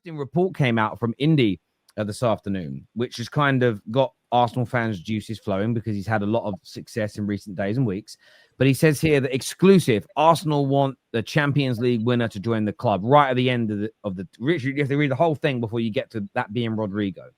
interesting report came out from Indy this afternoon, which has kind of got Arsenal fans' juices flowing because he's had a lot of success in recent days and weeks. But he says here that exclusive, Arsenal want the Champions League winner to join the club right at the end of the you have to read the whole thing before you get to that being Rodrygo.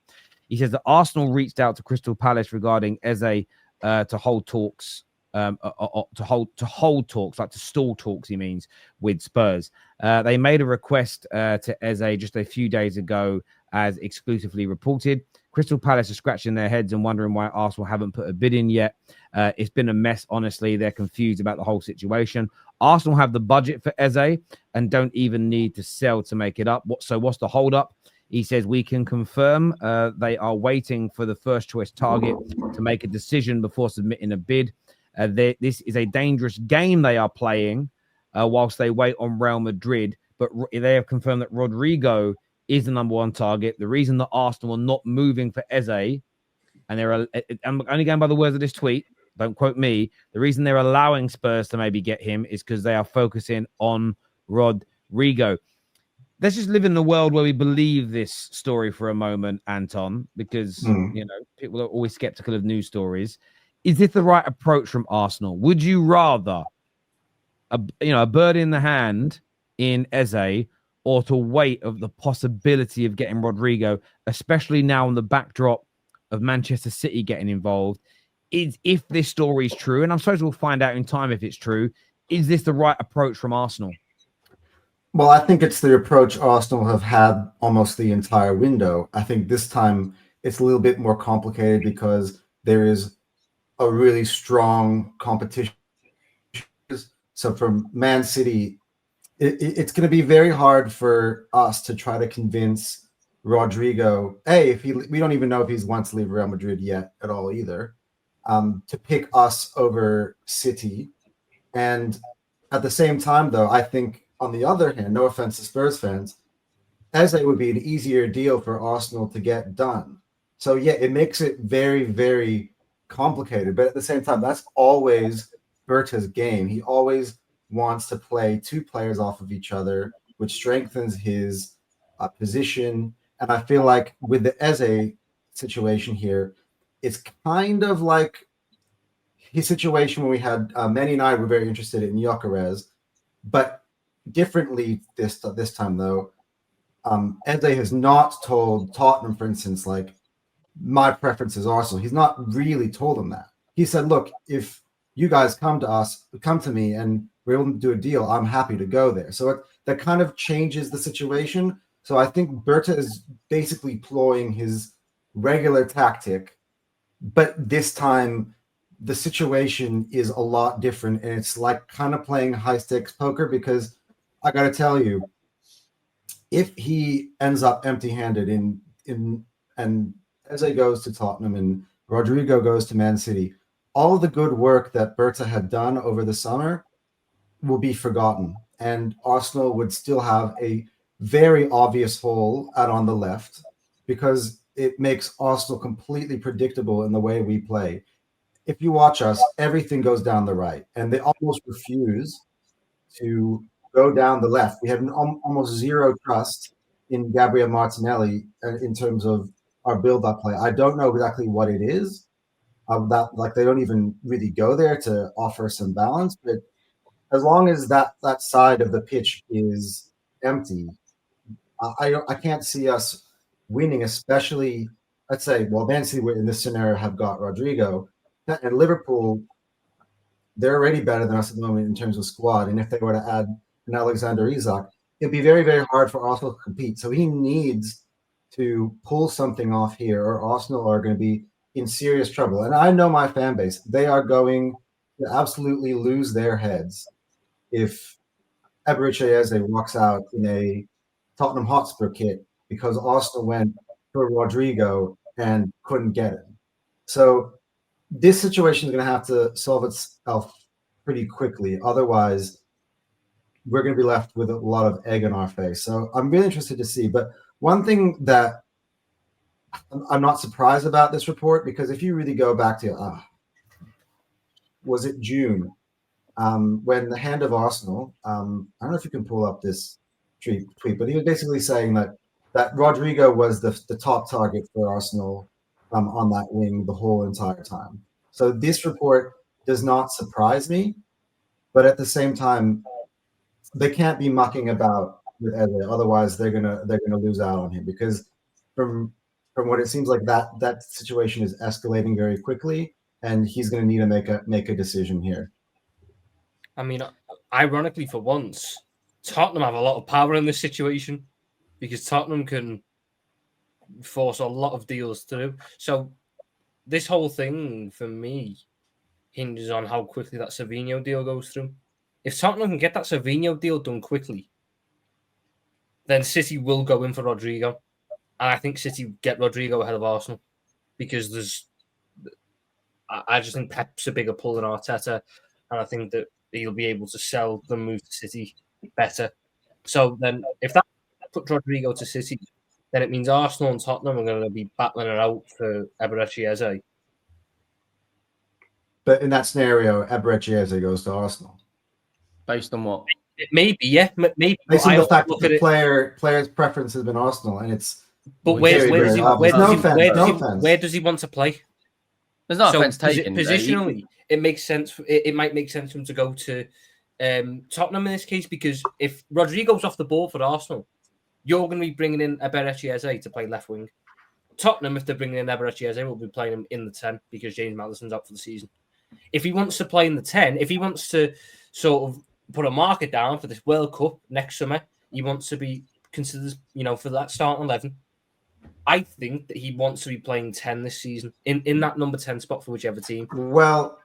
He says that Arsenal reached out to Crystal Palace regarding Eze to hold talks, to hold talks, like to stall talks, he means, with Spurs. They made a request to Eze just a few days ago, as exclusively reported. Crystal Palace are scratching their heads and wondering why Arsenal haven't put a bid in yet. It's been a mess, honestly. They're confused about the whole situation. Arsenal have the budget for Eze and don't even need to sell to make it up. So what's the hold up? He says we can confirm they are waiting for the first choice target to make a decision before submitting a bid. This is a dangerous game they are playing whilst they wait on Real Madrid. But they have confirmed that Rodrygo is the number one target. The reason that Arsenal are not moving for Eze, and I'm only going by the words of this tweet, don't quote me, the reason they're allowing Spurs to maybe get him is because they are focusing on Rodrygo. Let's just live in a world where we believe this story for a moment, Anton, because people are always skeptical of news stories. Is this the right approach from Arsenal? Would you rather a bird in the hand in Eze, or to wait of the possibility of getting Rodrygo, especially now on the backdrop of Manchester City getting involved? If this story is true, and I'm suppose we'll find out in time if it's true, is this the right approach from Arsenal? Well, I think it's the approach Arsenal have had almost the entire window. I think this time it's a little bit more complicated because there is a really strong competition. So from Man City, it's going to be very hard for us to try to convince Rodrygo, we don't even know if he's wants to leave Real Madrid yet at all either, to pick us over City. And at the same time, though, I think on the other hand, no offense to Spurs fans, Eze would be an easier deal for Arsenal to get done. So yeah, it makes it very, very complicated. But at the same time, that's always Berta's game. He always wants to play two players off of each other, which strengthens his position. And I feel like with the Eze situation here, it's kind of like his situation when we had Manny and I were very interested in Gyökeres, but differently this time though. Eze has not told Tottenham, for instance, like, my preference is Arsenal. He's not really told them that. He said, look, if you guys come to me and we're able to do a deal, I'm happy to go there. So that kind of changes the situation. So I think Berta is basically ploying his regular tactic, but this time the situation is a lot different, and it's like kind of playing high stakes poker, because I got to tell you, if he ends up empty-handed and Eze goes to Tottenham and Rodrygo goes to Man City, all the good work that Berta had done over the summer will be forgotten, and Arsenal would still have a very obvious hole out on the left, because it makes Arsenal completely predictable in the way we play. If you watch us, everything goes down the right, and they almost refuse to go down the left. We have almost zero trust in Gabriel Martinelli in terms of our build-up play. I don't know exactly what it is. They don't even really go there to offer some balance. But as long as that side of the pitch is empty, I can't see us winning. Especially, let's say, Man City in this scenario have got Rodrygo, and Liverpool, they're already better than us at the moment in terms of squad. And if they were to add an Alexander Isak, it'd be very, very hard for Arsenal to compete. So he needs to pull something off here, or Arsenal are going to be in serious trouble. And I know my fan base, they are going to absolutely lose their heads if Eberechi Eze walks out in a Tottenham Hotspur kit because Arsenal went for Rodrygo and couldn't get him. So this situation is going to have to solve itself pretty quickly. Otherwise, we're going to be left with a lot of egg in our face. So I'm really interested to see. But one thing that I'm not surprised about this report, because if you really go back to, was it June, when the Hand of Arsenal, I don't know if you can pull up this tweet, but he was basically saying that that Rodrygo was the top target for Arsenal on that wing the whole entire time. So this report does not surprise me, but at the same time, they can't be mucking about with Eze, otherwise they're gonna lose out on him because from what it seems like that situation is escalating very quickly, and he's gonna need to make a decision here. I mean, ironically, for once, Tottenham have a lot of power in this situation because Tottenham can force a lot of deals through. So this whole thing for me hinges on how quickly that Savinho deal goes through. If Tottenham can get that Savinho deal done quickly, then City will go in for Rodrygo. And I think City get Rodrygo ahead of Arsenal because I just think Pep's a bigger pull than Arteta. And I think that he'll be able to sell the move to City better. So then if that put Rodrygo to City, then it means Arsenal and Tottenham are going to be battling it out for Eberechi Eze. But in that scenario, Eberechi Eze goes to Arsenal. Based on what? Maybe, yeah. Maybe. Based on the fact that the player's preference has been Arsenal, and it's where does he want to play? There's no offense taken. Positionally, it makes sense. It might make sense for him to go to Tottenham in this case, because if Rodrygo's off the ball for Arsenal, you're going to be bringing in Eberechi Eze to play left wing. Tottenham, if they're bringing in Eberechi Eze, will be playing him in the 10 because James Maddison's out for the season. If he wants to play in the 10, if he wants to sort of put a market down for this World Cup next summer, he wants to be considered, for that starting 11. I think that he wants to be playing 10 this season in that number 10 spot for whichever team. Well,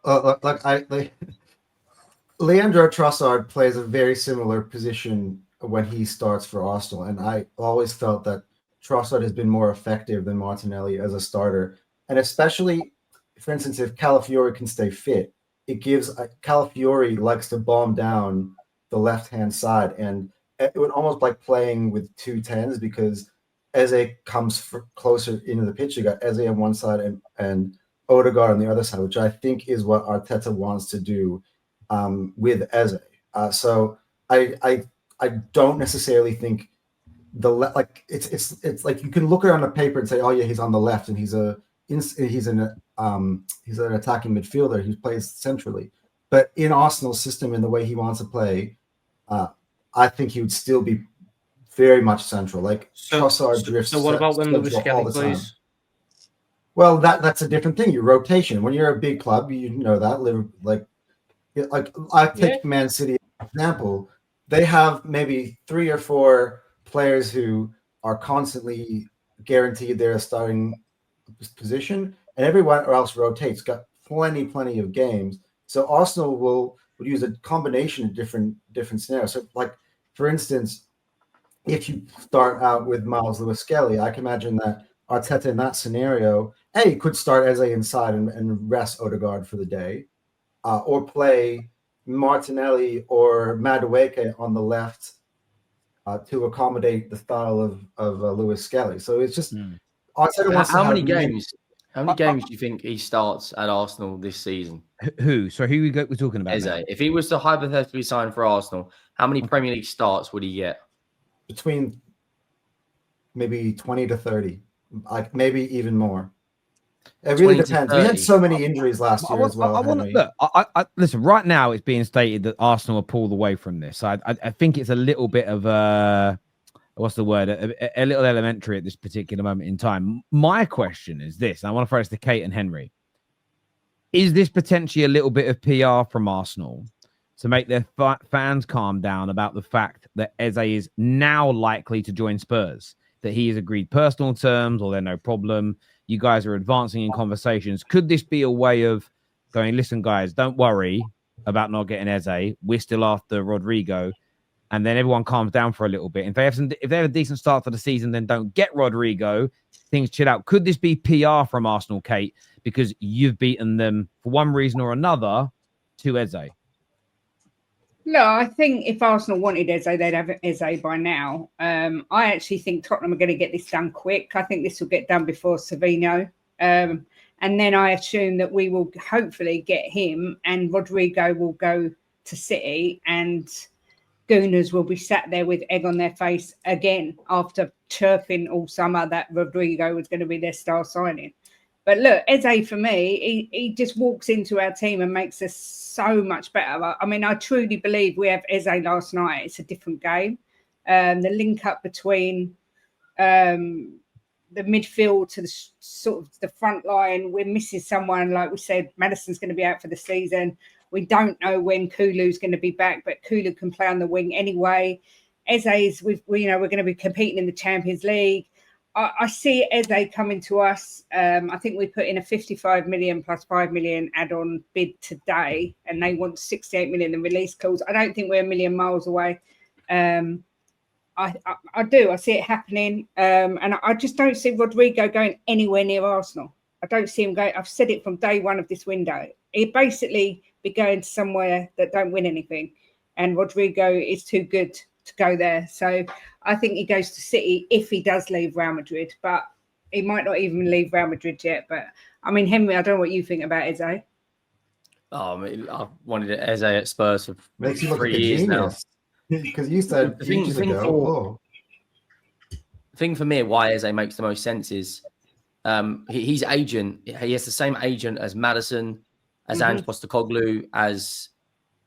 Leandro Trossard plays a very similar position when he starts for Arsenal, and I always felt that Trossard has been more effective than Martinelli as a starter, and especially, for instance, if Calafiori can stay fit, it gives Calafiori likes to bomb down the left-hand side, and it would almost like playing with two 10s because Eze comes closer into the pitch. You got Eze on one side and Odegaard on the other side, which I think is what Arteta wants to do with Eze. So I don't necessarily think it's like you can look at it on the paper and say, oh yeah, he's on the left and he's an attacking midfielder. He plays centrally, but in Arsenal's system, in the way he wants to play, I think he would still be very much central. Like Trossard drifts. So what about when Lewis Skelly plays? Well, that's a different thing. Your rotation. When you're a big club, you know that. Like I take Man City as an example. They have maybe 3 or 4 players who are constantly guaranteed their starting position, and everyone else rotates. Got plenty of games. So Arsenal would use a combination of different scenarios. So, like for instance, if you start out with Miles Lewis-Skelly, I can imagine that Arteta in that scenario, could start Eze inside and rest Odegaard for the day, or play Martinelli or Madueke on the left to accommodate the style of Lewis-Skelly. So it's just Arteta wants how many games do you think he starts at Arsenal this season? Who? So who we're talking about? Eze. If he was to hypothetically sign for Arsenal, how many Premier League starts would he get? Between maybe 20 to 30, like maybe even more. It really depends. We had so many injuries last year as well. Listen, right now it's being stated that Arsenal are pulled away from this. I think it's a little bit of a little elementary at this particular moment in time. My question is this, and I want to throw this to Kate and Henry. Is this potentially a little bit of PR from Arsenal to make their fans calm down about the fact that Eze is now likely to join Spurs, that he has agreed personal terms or they're no problem? You guys are advancing in conversations. Could this be a way of going, listen, guys, don't worry about not getting Eze. We're still after Rodrygo. And then everyone calms down for a little bit. If they have a decent start to the season, then don't get Rodrygo. Things chill out. Could this be PR from Arsenal, Kate, because you've beaten them for one reason or another to Eze? No, I think if Arsenal wanted Eze, they'd have Eze by now. I actually think Tottenham are going to get this done quick. I think this will get done before Savinho. And then I assume that we will hopefully get him and Rodrygo will go to City and Gooners will be sat there with egg on their face again after chirping all summer that Rodrygo was going to be their star signing. But look, Eze, for me, he just walks into our team and makes us so much better. I mean, I truly believe we have Eze last night. It's a different game. The link up between the midfield to the sort of the front line, we're missing someone. Like we said, Maddison's going to be out for the season. We don't know when Kulu's going to be back, but Kulu can play on the wing anyway. Eze's, we're going to be competing in the Champions League. I see Eze coming to us. I think we put in a 55 million plus 5 million add-on bid today, and they want 68 million in release clause. I don't think we're a million miles away. I do. I see it happening. And I just don't see Rodrygo going anywhere near Arsenal. I don't see him going. I've said it from day one of this window. He'd basically be going to somewhere that don't win anything. And Rodrygo is too good to go there. So I think he goes to City if he does leave Real Madrid. But he might not even leave Real Madrid yet. But I mean, Henry, I don't know what you think about Eze. Oh, I mean, I've wanted Eze at Spurs for Makes you look 3 like a years now. genius. Because you said The thing- ages the thing ago, for- The thing for me, why Eze makes the most sense is he's agent. He has the same agent as Maddison, as Ange Postecoglou, as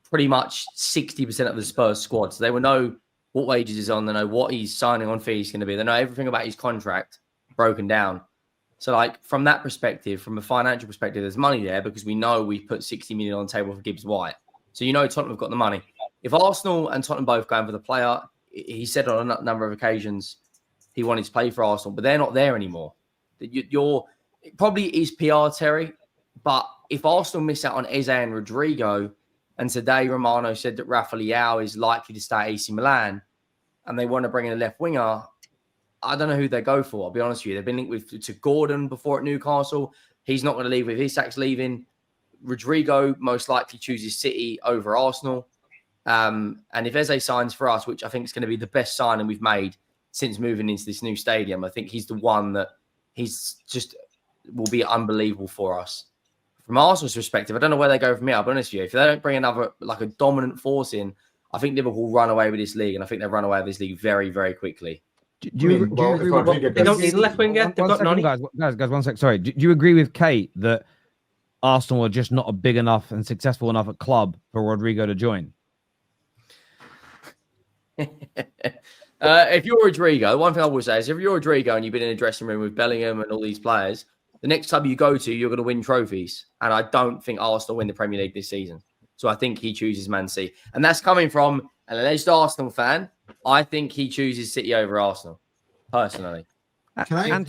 pretty much 60% of the Spurs squad. So they will know what wages he's on. They know what he's signing on fees going to be. They know everything about his contract broken down. So, like, from that perspective, from a financial perspective, there's money there because we know we put 60 million on the table for Gibbs White. So, Tottenham have got the money. If Arsenal and Tottenham both going for the player, he said on a number of occasions he wanted to play for Arsenal, but they're not there anymore. It probably is PR, Terry, but if Arsenal miss out on Eze and Rodrygo, and today Romano said that Rafa Leao is likely to stay at AC Milan, and they want to bring in a left winger, I don't know who they go for. I'll be honest with you. They've been linked to Gordon before at Newcastle. He's not going to leave if Isak's leaving. Rodrygo most likely chooses City over Arsenal. And if Eze signs for us, which I think is going to be the best signing we've made since moving into this new stadium, I think he's the one that he's just will be unbelievable for us. From Arsenal's perspective, I don't know where they go from here. I'll be honest with you. If they don't bring another, like, a dominant force in, I think Liverpool run away with this league, and I think they'll run away with this league very, very quickly. Do you agree with what, They don't need a left winger. They've got Nani. Guys, 1 sec. Sorry. Do you agree with Kate that Arsenal are just not a big enough and successful enough at club for Rodrygo to join? If you're Rodrygo, one thing I will say is if you're Rodrygo and you've been in a dressing room with Bellingham and all these players, the next club you go to, you're going to win trophies. And I don't think Arsenal win the Premier League this season. So I think he chooses Man City. And that's coming from an alleged Arsenal fan. I think he chooses City over Arsenal, personally. Can I